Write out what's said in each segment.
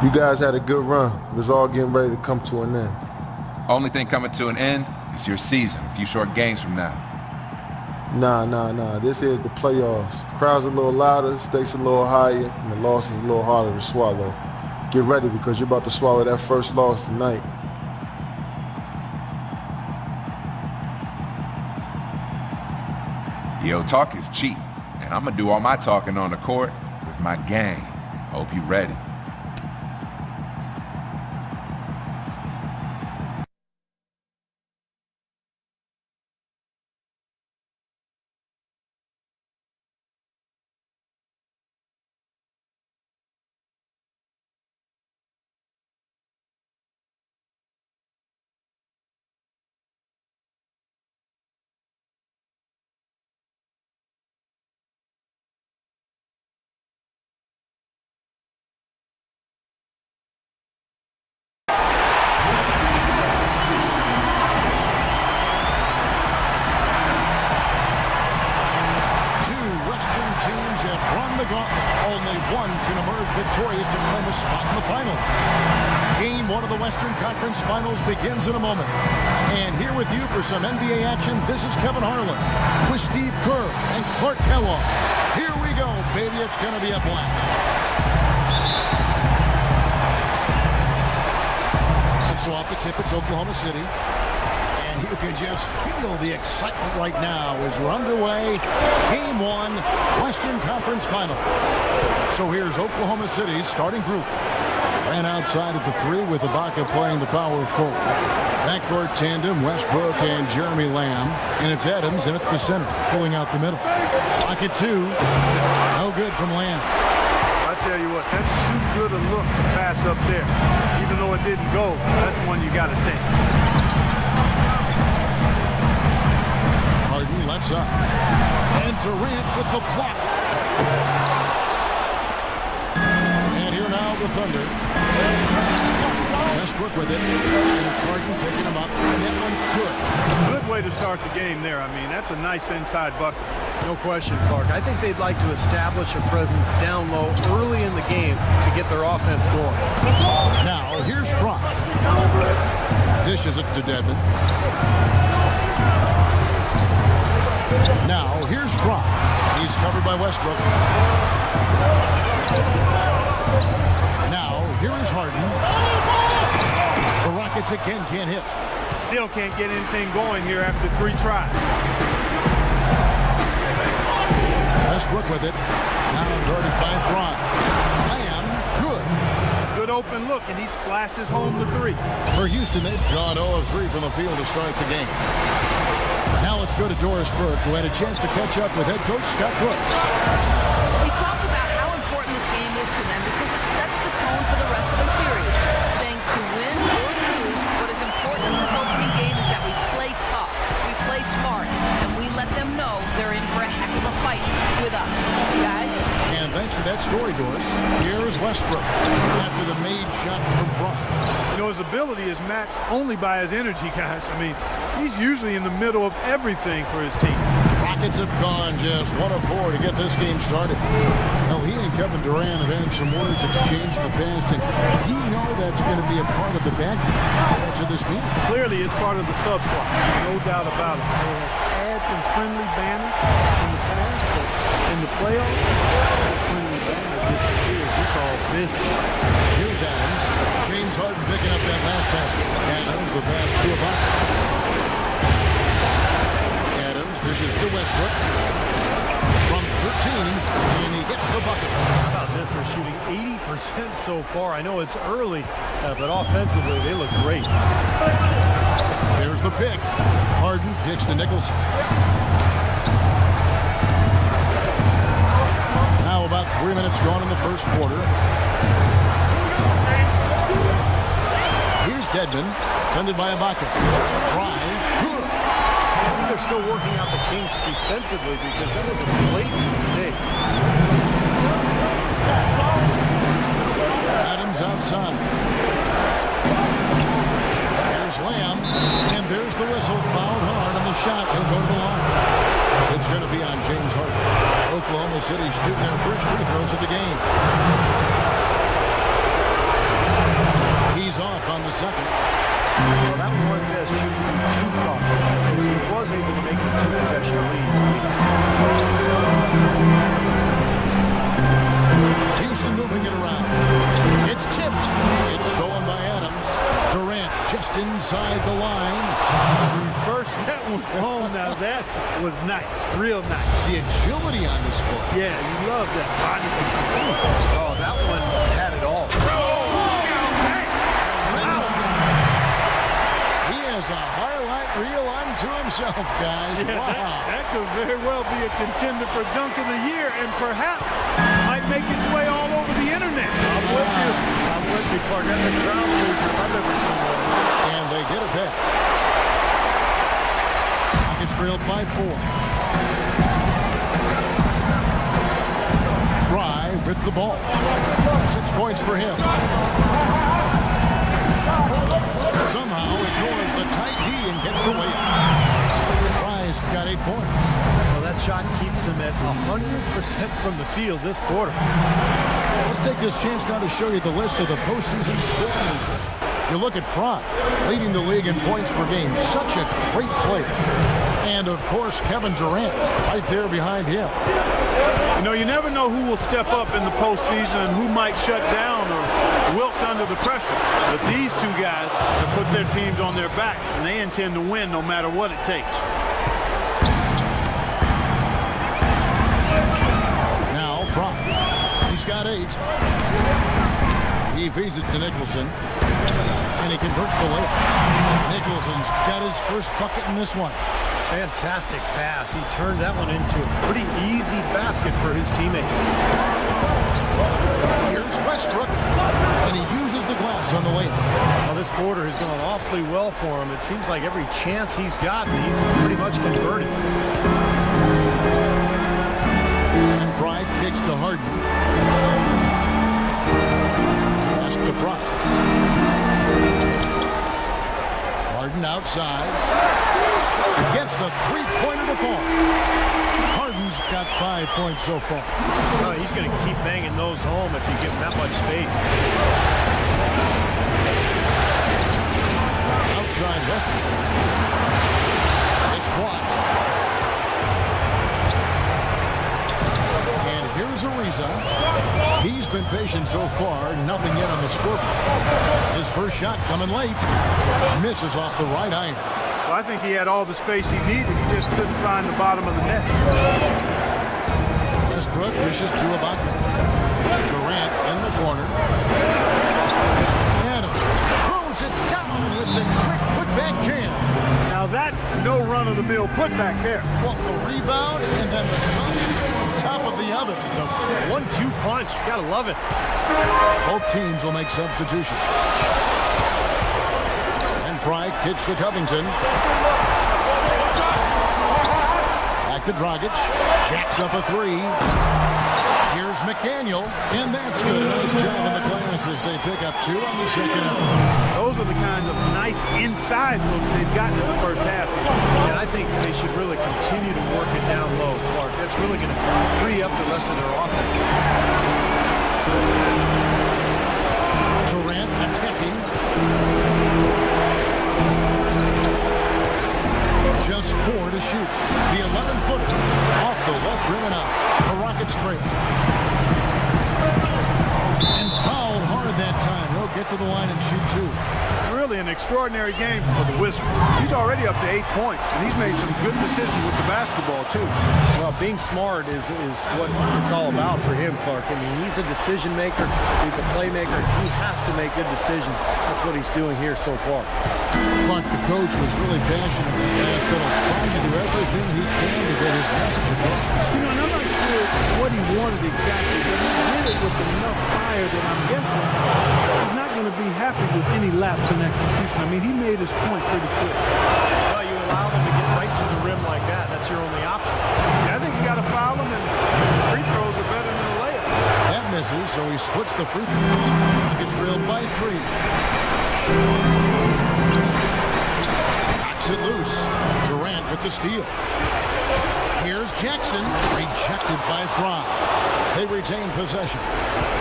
You guys had a good run. It was all getting ready to come to an end. Only thing coming to an end is your season, a few short games from now. Nah. This is the playoffs. Crowd's a little louder, stakes a little higher, and the loss is a little harder to swallow. Get ready because you're about to swallow that first loss tonight. Yo, talk is cheap, and I'm gonna do all my talking on the court with my game. Hope you ready. Only one can emerge victorious to claim a spot in the finals. Game one of the Western Conference Finals begins in a moment. And here with you for some NBA action, this is Kevin Harlan with Steve Kerr and Clark Kellogg. Here we go, baby. It's going to be a blast. And so off the tip, it's Oklahoma City. You can just feel the excitement right now as we're underway. Game one, Western Conference Final. So here's Oklahoma City's starting group. Ran outside at the 3 with Ibaka playing the power forward. Backcourt tandem, Westbrook and Jeremy Lamb. And it's Adams in at the center, filling out the middle. Pocket 2, no good from Lamb. I tell you what, that's too good a look to pass up there. Even though it didn't go, that's one you got to take. Left side. And Durant with the block. And here now the Thunder. Westbrook with it. And it's Harden picking him up. And that one's good. Good way to start the game there. I mean, that's a nice inside bucket. No question, Clark. I think they'd like to establish a presence down low early in the game to get their offense going. Now, here's Frost. Dishes it to Dedmon. Now, here's Frost. He's covered by Westbrook. Now, here is Harden. The Rockets again can't hit. Still can't get anything going here after 3 tries. Westbrook with it. Now guarded by Frost. Lamb, good. Good open look, and he splashes home the 3. For Houston, they've gone 0 of 3 from the field to start the game. Now let's go to Doris Burke, who had a chance to catch up with head coach Scott Brooks. We talked about how important this game is to them because it sets the tone for the rest of the series. Saying to win or lose, what is important in this opening game is that we play tough, we play smart, and we let them know they're in for a heck of a fight with us. Guys? And thanks for that story, Doris. Here is Westbrook after the made shot from Brock. You know, his ability is matched only by his energy, guys. I mean, he's usually in the middle of everything for his team. Rockets have gone just 1 of 4 to get this game started. Now, he and Kevin Durant have had some words exchanged in the past, and you know that's going to be a part of the background to this meeting. Clearly, it's part of the subplot, no doubt about it. They have had some friendly banter in the past, but in the playoffs, that friendly banter disappears. It's all business. Here's Adams. James Harden picking up that last basket. Adams, the pass to Ibaka. Adams dishes to Westbrook. From 13, and he gets the bucket. How about this? They're shooting 80% so far. I know it's early, but offensively, they look great. There's the pick. Harden picks to Nicholson. Now about 3 minutes gone in the first quarter. Here's Dedmon, sended by Ibaka. Fry, good. They're still working out the kinks defensively because that was a blatant mistake. Adams outside. Here's Lamb, and there's the whistle. Fouled hard on the shot. He'll go to the line. It's going to be on James Harden. Oklahoma City shooting their first free throws of the game. second. Well, that one does shoot too costly because he was able to make a two-possession lead. Houston moving it around. It's tipped. It's stolen by Adams. Durant just inside the line. Reverse that one home. Now that was nice. Real nice. The agility on this ball. Yeah, you love that body control. Oh, that one had it all. He has a highlight reel unto himself, guys. Yeah, Wow. that could very well be a contender for Dunk of the Year and perhaps might make its way all over the internet. I'm with you, Clark. That's a crowd pleaser I've ever seen one. And they get it back. Rockets trailed by 4. Fry with the ball. 6 points for him. Somehow ignores the tight D and gets the layup. Fry's got 8 points. Well, that shot keeps them at 100% from the field this quarter. Let's take this chance now to show you the list of the postseason scorers. You look at Fry, leading the league in points per game. Such a great player. And, of course, Kevin Durant right there behind him. You know, you never know who will step up in the postseason and who might shut down or wilt under the pressure. But these two guys have put their teams on their back, and they intend to win no matter what it takes. Now, Fry. He's got 8. He feeds it to Nicholson. And he converts the layup. Nicholson's got his first bucket in this one. Fantastic pass. He turned that one into a pretty easy basket for his teammate. Here's Westbrook. And he uses the glass on the layup. Well, this quarter has gone awfully well for him. It seems like every chance he's gotten, he's pretty much converted. And Fry kicks to Harden. Pass to Fry. Harden outside. Gets the three-pointer to fall. Harden's got 5 points so far. Oh, he's going to keep banging those home if you give him that much space. Outside Westbrook. It's blocked. And here's Ariza. He's been patient so far. Nothing yet on the scoreboard. His first shot coming late. Misses off the right iron. Well, I think he had all the space he needed. He just couldn't find the bottom of the net. Westbrook dishes to Ibaka. Durant in the corner. Adams throws it down with the quick putback jam. Now that's no run-of-the-mill putback there. Well, the rebound and then the top of the other. The 1-2 punch. Gotta love it. Both teams will make substitutions. Fry kicks to Covington. Back to Dragic. Jacks up a 3. Here's McDaniel. And that's good. A nice job on the glass as they pick up 2 on the second effort. Those are the kinds of nice inside looks they've gotten in the first half. And I think they should really continue to work it down low, Clark. That's really going to free up the rest of their offense. Durant attacking. Just 4 to shoot. The 11-footer off the left rim and out. The Rockets trail. And fouled hard that time. He'll get to the line and shoot 2. Really an extraordinary game for the Wizards. He's already up to 8 points, and he's made some good decisions with the basketball, too. Well, being smart is what it's all about for him, Clark. I mean, he's a decision maker. He's a playmaker. He has to make good decisions. That's what he's doing here so far. Clark, the coach, was really passionate in the last tunnel, trying to do everything he can to get his message across. You know, and I'm not sure what he wanted exactly, but he did it with enough fire that I'm guessing he's not going to be happy with any lapse in execution. I mean, he made his point pretty quick. Well, you allow them to get right to the rim like that. That's your only option. Yeah, I think you got to foul him, and free throws are better than a layup. That misses, so he splits the free throws. He gets trailed by 3. Knocks it loose. Durant with the steal. Here's Jackson, rejected by Fry. They retain possession.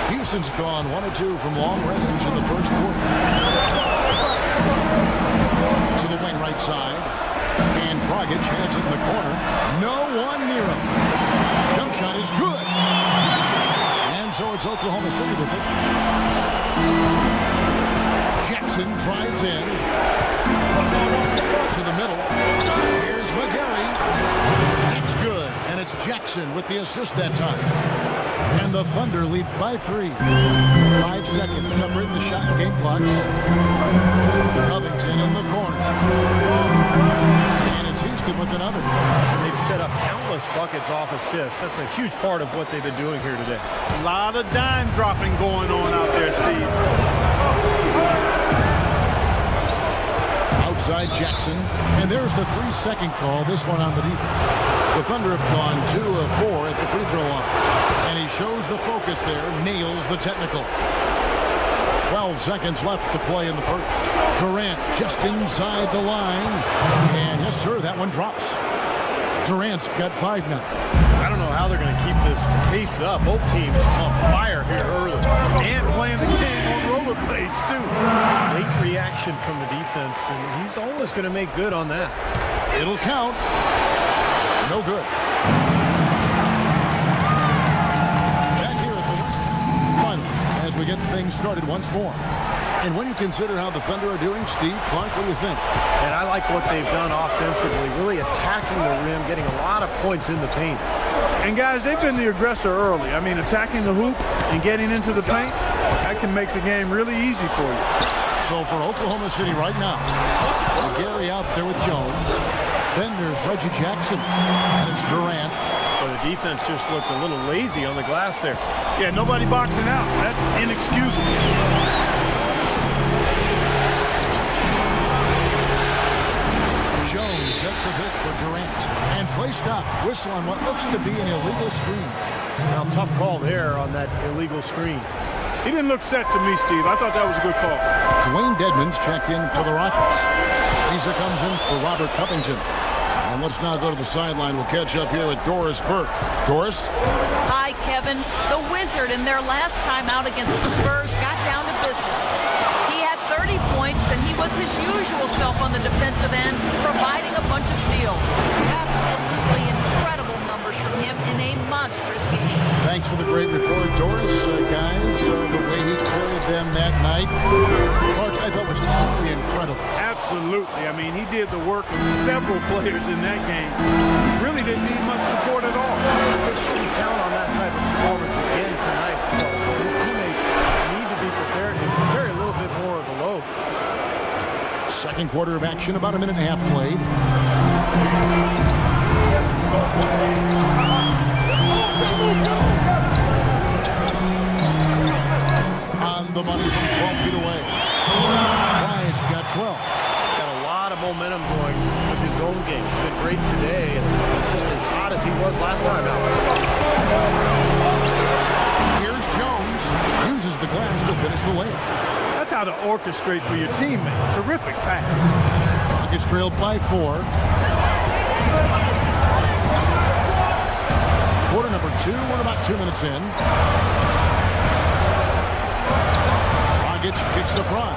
Houston's gone 1 of 2 from long range in the first quarter. To the wing right side. And Dragic has it in the corner. No one near him. Jump shot is good. And so it's Oklahoma City with it. Jackson drives in. To the middle. Here's McGarry. That's good. And it's Jackson with the assist that time. And the Thunder lead by 3. 5 seconds separating the shot game clocks. Covington in the corner. And it's Houston with another. And they've set up countless buckets off assists. That's a huge part of what they've been doing here today. A lot of dime dropping going on out there, Steve. Outside Jackson. And there's the 3-second call. This one on the defense. The Thunder have gone 2 of 4 at the free throw line. And he shows the focus there. Nails the technical. 12 seconds left to play in the first. Durant just inside the line. And yes, sir, that one drops. Durant's got 5 now. I don't know how they're going to keep this pace up. Both teams on fire here early. And playing the game on rollerblades, too. Late reaction from the defense, and he's always going to make good on that. It'll count. No good. Back here at the finals as we get things started once more. And when you consider how the Thunder are doing, Steve, Clark, what do you think? And I like what they've done offensively, really attacking the rim, getting a lot of points in the paint. And guys, they've been the aggressor early. I mean, attacking the hoop and getting into the paint, that can make the game really easy for you. So for Oklahoma City right now, Gary out there with Jones. Then there's Reggie Jackson. And it's Durant. But the defense just looked a little lazy on the glass there. Yeah, nobody boxing out. That's inexcusable. Jones sets the pick for Durant. And play stops. Whistle on what looks to be an illegal screen. Now, tough call there on that illegal screen. He didn't look set to me, Steve. I thought that was a good call. Dwayne Dedmon's checked in for the Rockets. Lisa comes in for Robert Covington. And let's now go to the sideline. We'll catch up here with Doris Burke. Doris? Hi, Kevin. The Wizard in their last time out against the Spurs got down to business. He had 30 points, and he was his usual self on the defensive end, providing a bunch of steals. Absolutely incredible numbers from him in a monstrous game. Thanks for the great report, Doris. Guys, the way he carried them that night, Clark, I thought was truly incredible. Absolutely. I mean, he did the work of several players in that game. Really didn't need much support at all. They shouldn't count on that type of performance again tonight. His teammates need to be prepared to carry a little bit more of a load. Second quarter of action, about a minute and a half played. On the money from 12 feet away. Fry's got 12. Got a lot of momentum going with his own game. He's been great today and just as hot as he was last time out. Here's Jones. Uses the glass to finish the layup. That's how to orchestrate for your teammate. Terrific pass. Rockets trailed by 4. Quarter number 2. We're about 2 minutes in. Rockets kicks to Fry.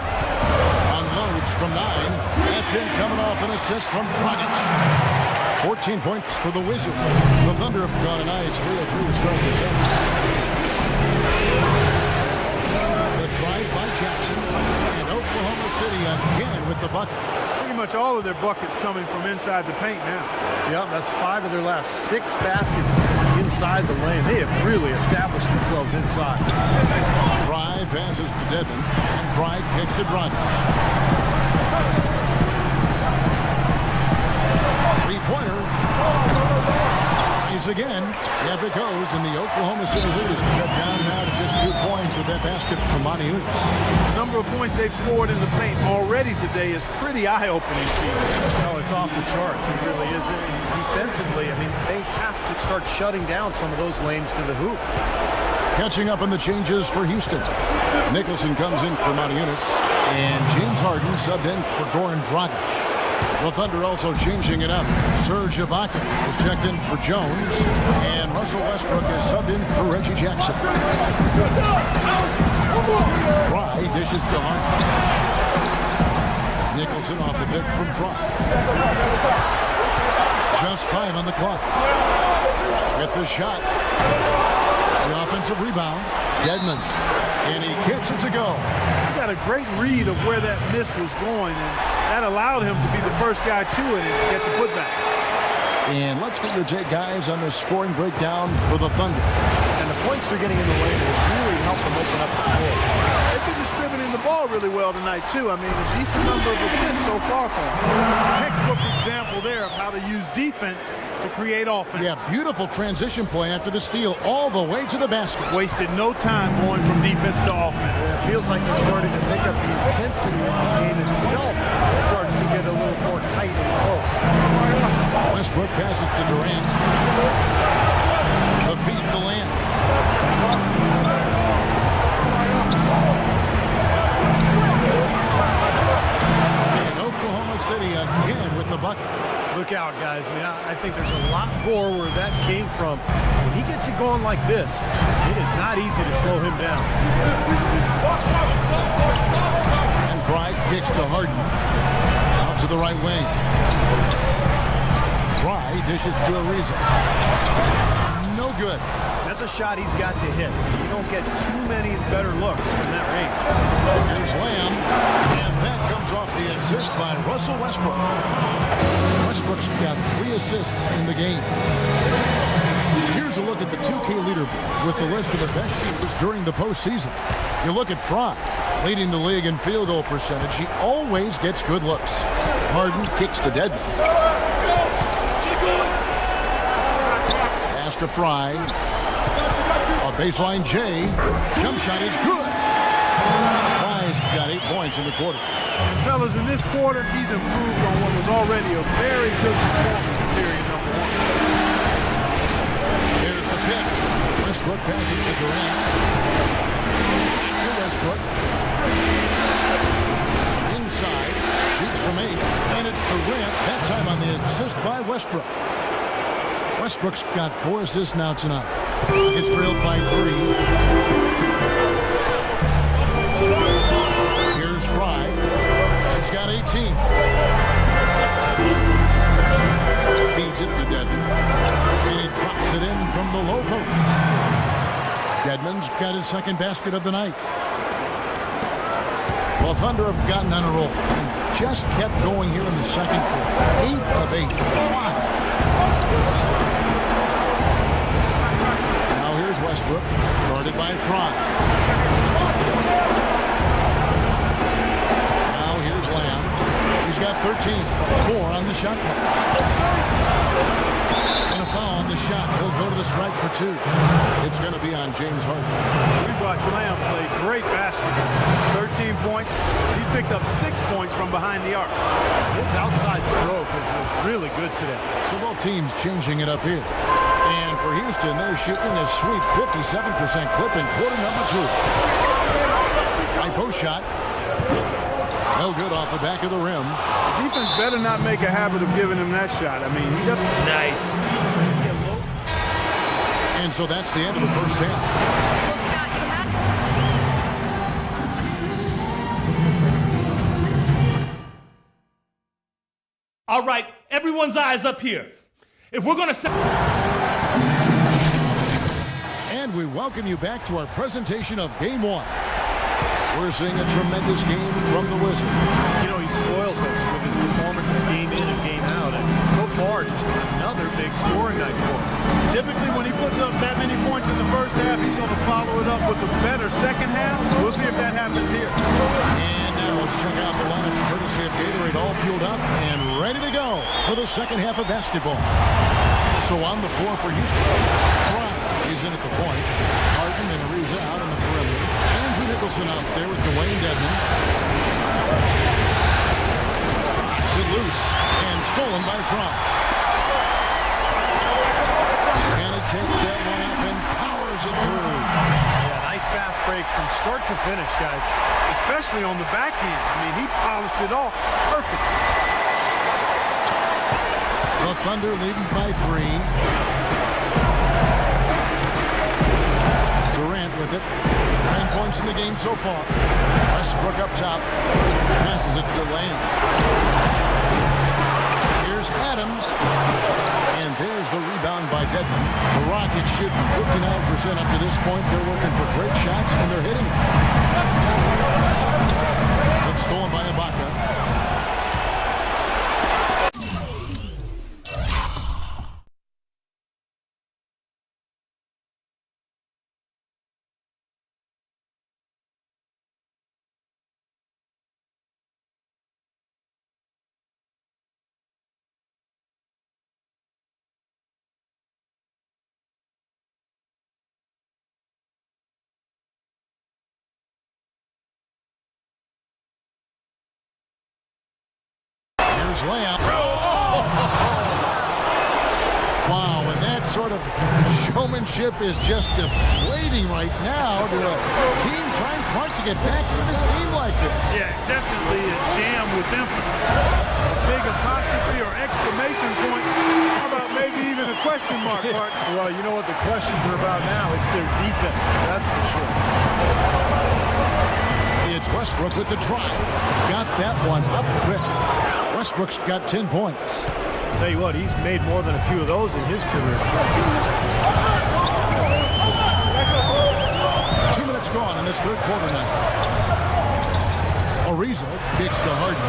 Unloads from 9. That's in coming off an assist from Dragic. 14 points for the Wizards. The Thunder have gone a nice 3-3 to start the second. The drive by Jackson. And Oklahoma City again with the bucket. Pretty much all of their buckets coming from inside the paint now. Yep, that's 5 of their last 6 baskets inside the lane. They have really established themselves inside. Fry passes to Dedmon, and Fry kicks to Dragic. Three-pointer. Fries again. Yep, it goes, and the Oklahoma City lead is cut down now to just 2 points with that basket from Monty Unis. The number of points they've scored in the paint already today is pretty eye-opening, Steve. No, it's off the charts. It really is. Defensively, I mean, they have to start shutting down some of those lanes to the hoop. Catching up on the changes for Houston. Nicholson comes in for Monty Unis, and James Harden subbed in for Goran Dragic. The Thunder also changing it up. Serge Ibaka is checked in for Jones, and Russell Westbrook is subbed in for Reggie Jackson. Fry dishes to Harden. Nicholson off the bench from Fry. Just 5 on the clock. Get the shot. The offensive rebound. Dedmon. And he gets it to go. He got a great read of where that miss was going, and that allowed him to be the first guy to it and get the putback. And let's get your take, guys, on the scoring breakdown for the Thunder. And the points they're getting in the lane will really help them open up the floor. They've been distributing the ball really well tonight, too. I mean, a decent number of assists so far for them. Textbook example there of how to use defense to create offense. Yeah, beautiful transition play after the steal all the way to the basket. Wasted no time going from defense to offense. It feels like they're starting to pick up the intensity as the game itself starts to get a little more tight and close. Westbrook passes to Durant. The feed to Lamb. And Oklahoma City again with the bucket. Look out, guys. I mean, I think there's a lot more where that came from. When he gets it going like this, it is not easy to slow him down. And Fry kicks to Harden. Out to the right wing. Fry dishes to Ariza. No good. That's a shot he's got to hit. You don't get too many better looks from that range. Here's Lamb. And that comes off the assist by Russell Westbrook. Westbrook's got 3 assists in the game. Here's a look at the 2K leaderboard with the list of the best shooters during the postseason. You look at Fry, leading the league in field goal percentage. He always gets good looks. Harden kicks to Dedmon. Pass to Fry. A baseline J. Jump shot is good. Fry's got 8 points in the quarter. And fellas, in this quarter, he's improved on what was already a very good performance in period number 1. Here's the pick. Westbrook passing to Durant. To Westbrook. Inside. Shoots from 8. And it's Durant. That time on the assist by Westbrook. Westbrook's got 4 assists now tonight. Gets trailed by 3. Here's Fry. He's got 18. Feeds it to Dedmon. And he drops it in from the low post. Dedmon's got his second basket of the night. Well, Thunder have gotten on a roll and just kept going here in the second quarter. 8 of 8. Wow. Now here's Westbrook, guarded by Fry. Now here's Lamb. He's got 13. 4 on the shot clock. And a foul on the shot. He'll go to the strike for 2. It's going to be on James Harden. We watched Lamb play great basketball. 13 points. He's picked up 6 points from behind the arc. His outside stroke has looked really good today. So both teams changing it up here. And for Houston, they're shooting a sweet 57% clip in quarter number 2. High post shot. No good off the back of the rim. The defense better not make a habit of giving him that shot. I mean, he doesn't. Nice. And so that's the end of the first half. Well, Scott, you have All right, everyone's eyes up here. If we're going to say... And we welcome you back to our presentation of Game 1. We're seeing a tremendous game from the Wizards. You know, he spoils us with his performances game in and game out. And so far, just another big scoring night for him. Typically, when he puts up that many points in the first half, he's going to follow it up with a better second half. We'll see if that happens here. And now let's check out the lineups courtesy of Gatorade, all fueled up and ready to go for the second half of basketball. So on the floor for Houston, Fry, he's in at the point. Harden and Ariza out on the perimeter. Andrew Nicholson out there with Dwayne Dedmon. Knocks it loose and stolen by Fry. And he takes that one up and powers it through. Yeah, nice fast break from start to finish, guys. Especially on the back end. I mean, he polished it off perfect. The Thunder leading by 3. Durant with it. 9 points in the game so far. Westbrook up top. Passes it to Lamb. Here's Adams. And there's the rebound by Dedmon. The Rockets shooting 59% up to this point. They're working for great shots, and they're hitting them. It's stolen by Ibaka. Here's Lamb. Wow, and that sort of showmanship is just deflating right now to a team trying hard to get back into this game like this. Yeah, definitely a jam with emphasis. A big apostrophe or exclamation point. How about maybe even a question mark, Mark? Well, you know what the questions are about now? It's their defense, that's for sure. It's Westbrook with the try. Got that one up quick. Westbrook's got 10 points. Tell you what, he's made more than a few of those in his career. 2 minutes gone in this third quarter now. Ariza kicks to Harden.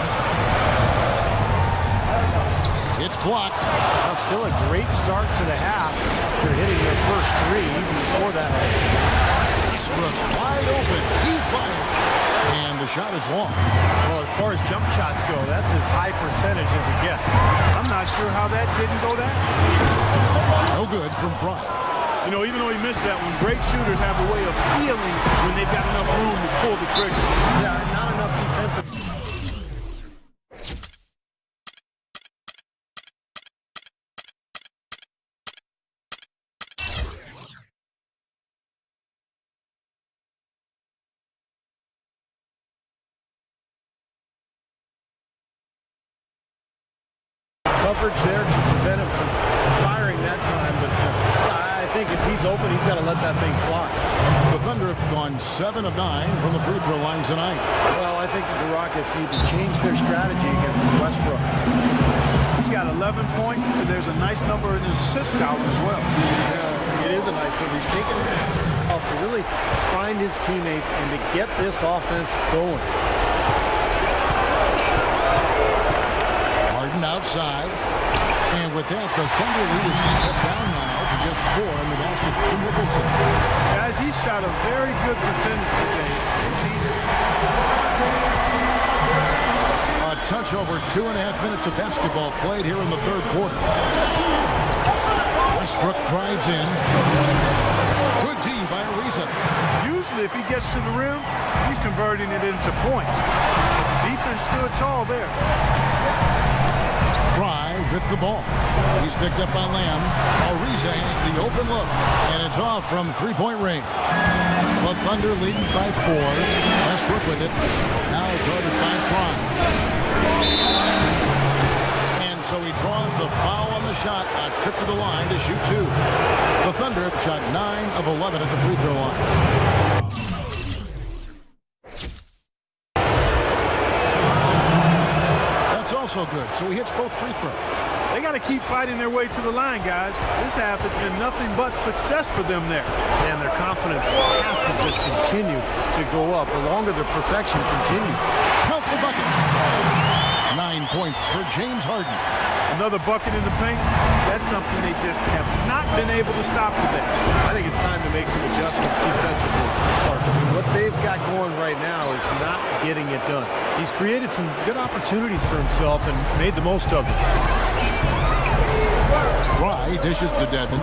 It's blocked. Well, still a great start to the half after hitting their first three even before that. Westbrook wide open. He fired. And the shot is long. Well, as far as jump shots go, that's as high percentage as it gets. I'm not sure how that didn't go down. No good from Fry. You know, even though he missed that one, great shooters have a way of feeling when they've got enough room to pull the trigger. Yeah, not enough defensive. Coverage there to prevent him from firing that time, but I think if he's open, he's got to let that thing fly. The Thunder have gone 7 of 9 from the free throw line tonight. Well, I think that the Rockets need to change their strategy against Westbrook. He's got 11 points, so there's a nice number in his assist column as well. It is a nice number. He's taken it off to really find his teammates and to get this offense going. Outside, and with that, the Thunder lead is cut down now to just 4 in the basket for Nicholson. Guys, he shot a very good percentage today. A touch over 2.5 minutes of basketball played here in the third quarter. Westbrook drives in. Good team by Ariza. Usually, if he gets to the rim, he's converting it into points. Defense stood tall there. Fry with the ball. He's picked up by Lamb. Ariza has the open look, and it's off from three-point range. The Thunder leading by 4. Westbrook with it. Now guarded by Fry. And so he draws the foul on the shot. A trip to the line to shoot 2. The Thunder have shot 9 of 11 at the free throw line. Also good, so he hits both free throws. They got to keep fighting their way to the line, guys. This half has been nothing but success for them there. And their confidence has to just continue to go up the longer their perfection continues. Count the bucket. 9 points for James Harden. Another bucket in the paint. That's something they just have not been able to stop today. I think it's time to make some adjustments defensively. What they've got going right now is not getting it done. He's created some good opportunities for himself and made the most of it. Fry dishes to Dedmon.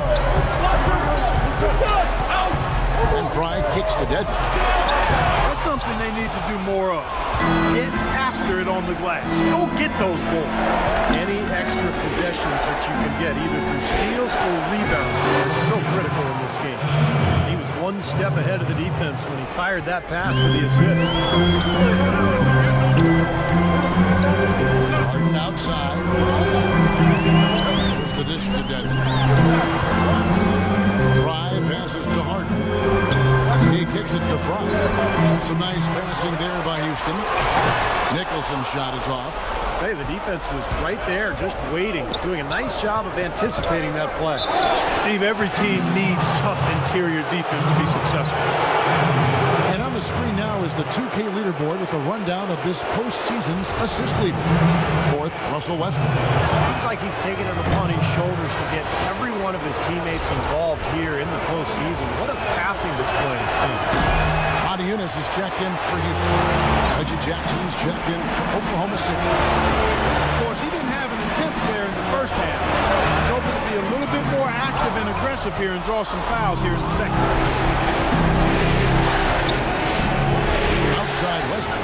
And Fry kicks to Dedmon. That's something they need to do more of. Get after it on the glass. Don't get those balls. Any extra possessions that you can get, either through steals or rebounds, are so critical in this game. He was one step ahead of the defense when he fired that pass for the assist. Harden outside. Here's the dish to Dedmon. Fry passes to Harden. He kicks it to Fry. Some nice passing there by Houston. Nicholson's shot is off. Hey, the defense was right there, just waiting, doing a nice job of anticipating that play. Steve, every team needs tough interior defense to be successful. And on the screen now is the 2K leaderboard with a rundown of this postseason's assist leader. Fourth, Russell Westbrook. Seems like he's taken it upon his shoulders to get every one of his teammates involved here in the postseason. What a passing display it's been. Eunice is checked in for Houston. Reggie Jackson's checked in for Oklahoma City. Of course, he didn't have an attempt there in the first half. He's hoping to be a little bit more active and aggressive here and draw some fouls here in the second. Outside Westbrook.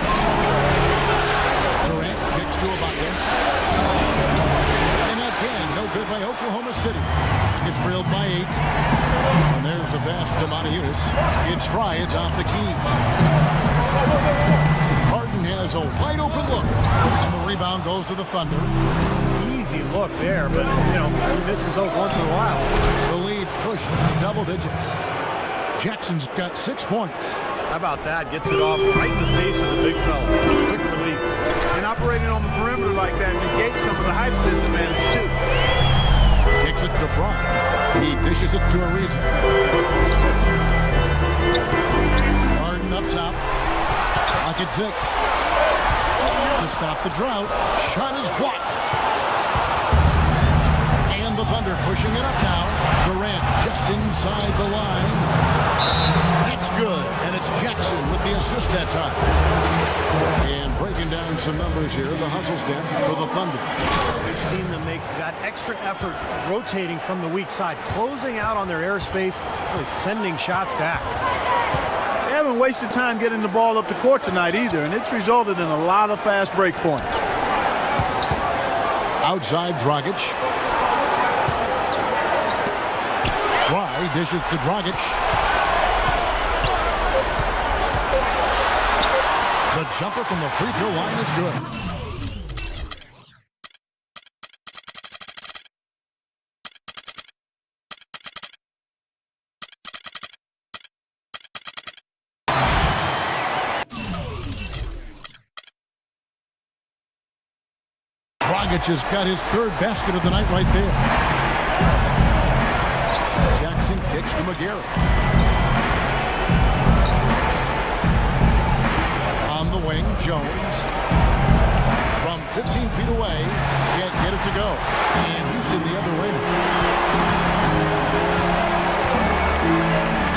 Durant kicks to Ibaka. And again, no good by Oklahoma City. Gets trailed by 8. And there's the pass to Eunice. It's Fry. It's off the key. Harden has a wide open look. And the rebound goes to the Thunder. Easy look there, but, he misses those once in a while. The lead pushed to double digits. Jackson's got 6 points. How about that? Gets it off right in the face of the big fella. Quick release. And operating on the perimeter like that negates some of the height disadvantage, too. Kicks it to Fry. He dishes it to Ariza. Harden up top. Clock at 6. To stop the drought. Shot is blocked. And the Thunder pushing it up now. Durant just inside the line. That's good. And it's Jackson with the assist that time. And breaking down some numbers here. The hustle stats for the Thunder. We've seen them make that extra effort rotating from the weak side, closing out on their airspace, really sending shots back. They haven't wasted time getting the ball up the court tonight either, and it's resulted in a lot of fast break points. Outside Dragic. Fry dishes to Dragic. The jumper from the free throw line is good. Dragic has got his third basket of the night right there. Jackson kicks to McGarrett. On the wing, Jones. From 15 feet away, can't get it to go. And Houston the other way.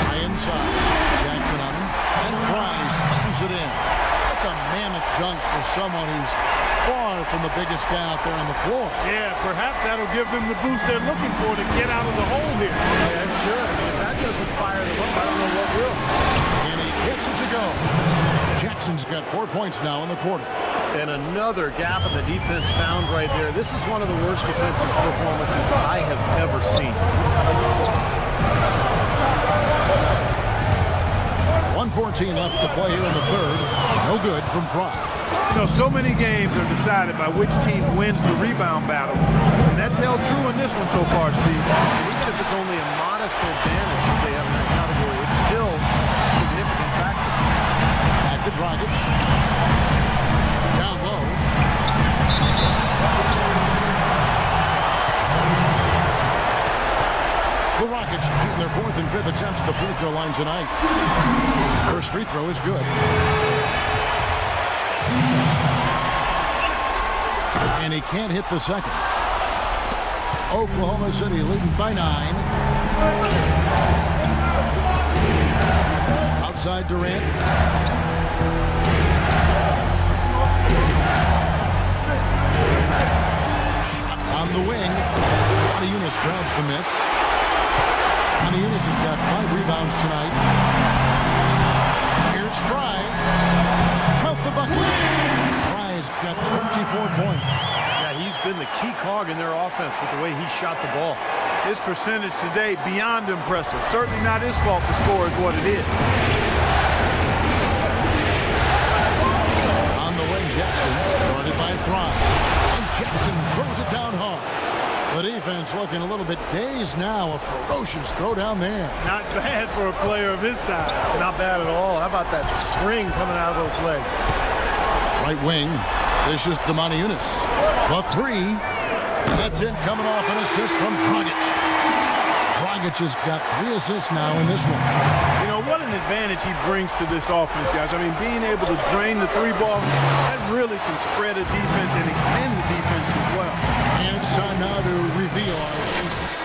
High inside. Jackson on him. And Fry slams it in. That's a mammoth dunk for someone who's far from the biggest guy out there on the floor. Yeah, perhaps that'll give them the boost they're looking for to get out of the hole here. Yeah, I'm sure. If that doesn't fire them up, I don't know what will. And he gets it to go. Jackson's got 4 points now in the quarter. And another gap in the defense found right there. This is one of the worst defensive performances I have ever seen. 1:14 left to play here in the third. No good from Fry. So many games are decided by which team wins the rebound battle. And that's held true in this one so far, Steve. And even if it's only a modest advantage that they have in that category, it's still a significant factor. Back to Dragic. Down low. The Rockets shooting their 4th and 5th attempts at the free throw line tonight. First free throw is good. And he can't hit the second. Oklahoma City leading by 9. Outside Durant. Shot on the wing. Eunice grabs the miss. Eunice has got 5 rebounds tonight. Here's Fry. Count the bucket. Fry's got 24 points. Yeah, he's been the key cog in their offense with the way he shot the ball. His percentage today beyond impressive. Certainly not his fault the score is what it is. On the wing, Jackson, guarded by Fry. And Jackson throws it down hard. The defense looking a little bit dazed now. A ferocious throw down there. Not bad for a player of his size. Not bad at all. How about that spring coming out of those legs? Right wing. This is Demani Eunice. The three. That's it, coming off an assist from Dragic. Dragic has got 3 assists now in this one. You know, what an advantage he brings to this offense, guys. I mean, being able to drain the 3-ball, that really can spread a defense and extend the defense as well. And it's time now to reveal our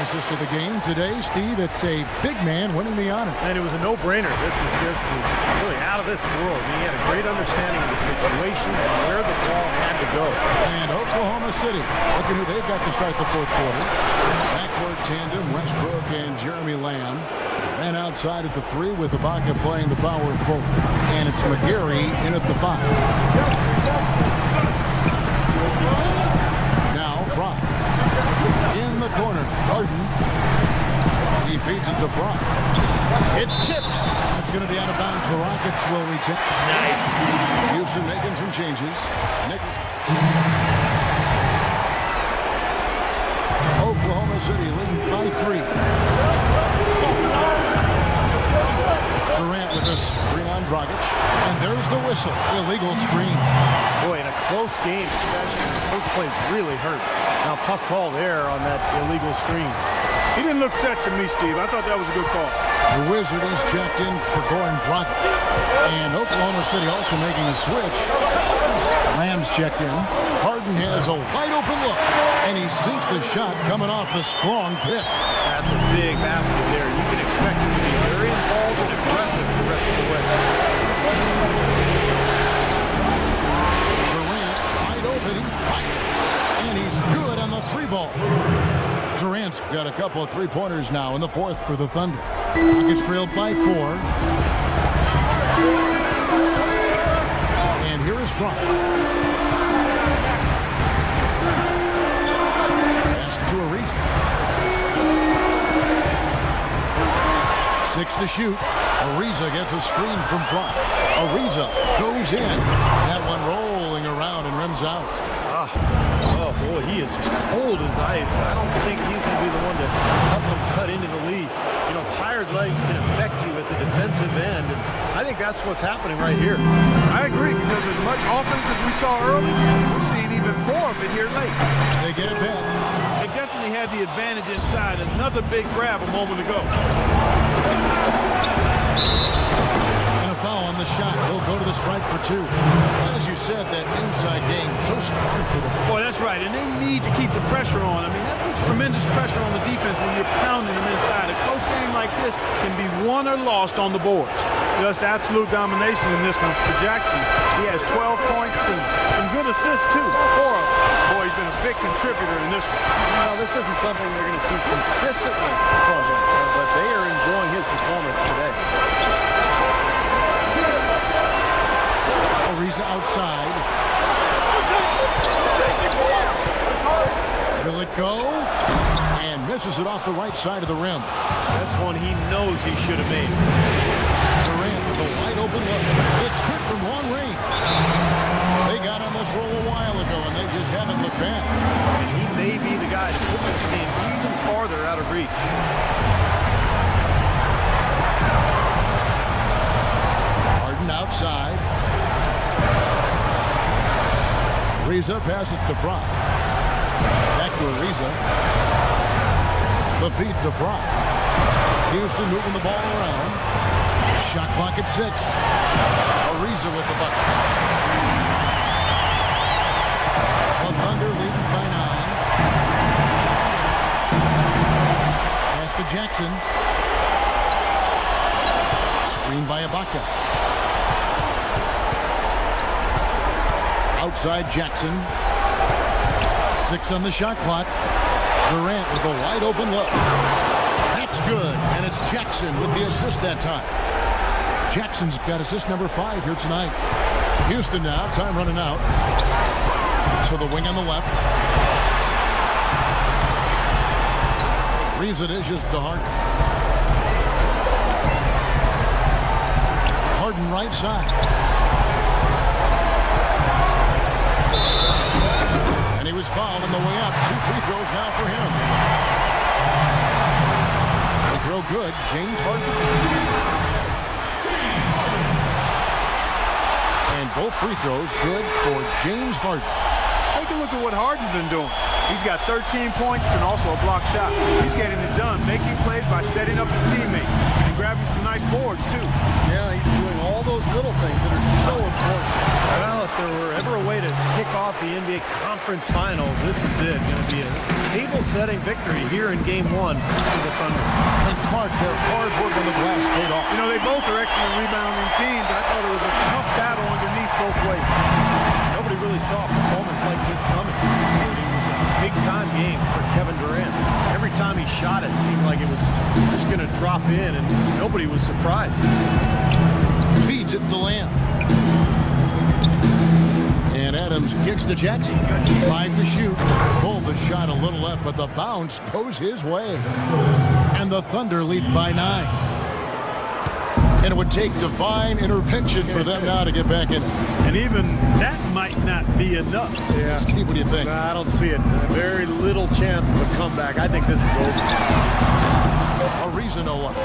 assist of the game. Today, Steve, it's a big man winning the honor. And it was a no-brainer. This assist was really out of this world. I mean, he had a great understanding of the situation and where the ball had to go. And Oklahoma City, looking who they've got to start the fourth quarter. Backcourt tandem, Westbrook and Jeremy Lamb. And outside at the 3 with Ibaka playing the power forward. And it's McGarry in at the 5. Now Fry. In the corner, Harden. He feeds it to Fry. It's tipped. It's going to be out of bounds. The Rockets will return. Nice. Houston making some changes. Oklahoma City leading by 3. Durant with a screen on Dragic. And there's the whistle. Illegal screen. Boy, in a close game, especially, those plays really hurt. Now, tough call there on that illegal screen. He didn't look set to me, Steve. I thought that was a good call. The Wizard is checked in for Goran Dragic. And Oklahoma City also making a switch. Lamb's checked in. Harden has a wide open look. And he sinks the shot coming off the strong pick. That's a big basket there. You can expect him to be very involved and aggressive the rest of the way. Durant wide open. He fires. And he's good on the 3-ball. Durant's got a couple of 3-pointers now in the 4th for the Thunder. Nuggets trailed by 4. And here is Fry. Pass to Ariza. 6 to shoot. Ariza gets a screen from Fry. Ariza goes in. That one rolling around and rims out. Oh, boy, he is just cold as ice. I don't think he's going to be the one to help them cut into the lead. You know, tired legs can affect you at the defensive end, and I think that's what's happening right here. I agree, because as much offense as we saw early, we're seeing even more of it here late. They get it back. They definitely had the advantage inside. Another big grab a moment ago. And a foul on the shot. He'll go to the stripe for 2. As you said, that inside game, so strong for them. Boy, that's right, and they need to keep the pressure on. I mean, that puts tremendous pressure on the defense when you're pounding them inside. A close game like this can be won or lost on the boards. Just absolute domination in this one for Jackson. He has 12 points and some good assists, too. 4 of them. Boy, he's been a big contributor in this one. Well, this isn't something they're going to see consistently from him, but they are enjoying his performance today. Ariza outside. Will it go? And misses it off the right side of the rim. That's one he knows he should have made. Durant with a wide open look. It's good from long range. They got on this roll a while ago, and they just haven't looked back. And he may be the guy to put this team even farther out of reach. Harden outside. Ariza passes to Fry. Back to Ariza. The feed to Fry. Houston moving the ball around. Shot clock at 6. Ariza with the bucket. The Thunder leading by 9. Pass to Jackson. Screen by Ibaka. Outside Jackson. 6 on the shot clock. Durant with a wide open look. That's good. And it's Jackson with the assist that time. Jackson's got assist number 5 here tonight. Houston now. Time running out. So the wing on the left. Reeves it is just to Harden. Harden right side. And he was his foul on the way up. 2 free throws now for him. The throw good. James Harden. And both free throws good for James Harden. Take a look at what Harden's been doing. He's got 13 points and also a block shot. He's getting it done, making plays by setting up his teammates and grabbing some nice boards, too. Yeah, he's doing all those little things that are so important. Well, if there were ever a way to kick off the NBA Conference Finals, this is it. Going to be a table-setting victory here in Game 1 for the Thunder. And Clark, their hard work on the glass paid off. You know, they both are excellent rebounding teams. I thought it was a tough battle underneath both ways. Nobody really saw a performance like this coming. It was a big-time game for Kevin Durant. Every time he shot it seemed like it was just going to drop in, and nobody was surprised. Feeds it to Lamb. And Adams kicks to Jackson. 5 to shoot. Pulled the shot a little left, but the bounce goes his way. And the Thunder lead by 9. And it would take divine intervention for them now to get back in it. And even that might not be enough. Yeah. Steve, what do you think? Nah, I don't see it. Very little chance of a comeback. I think this is over. A reason no one.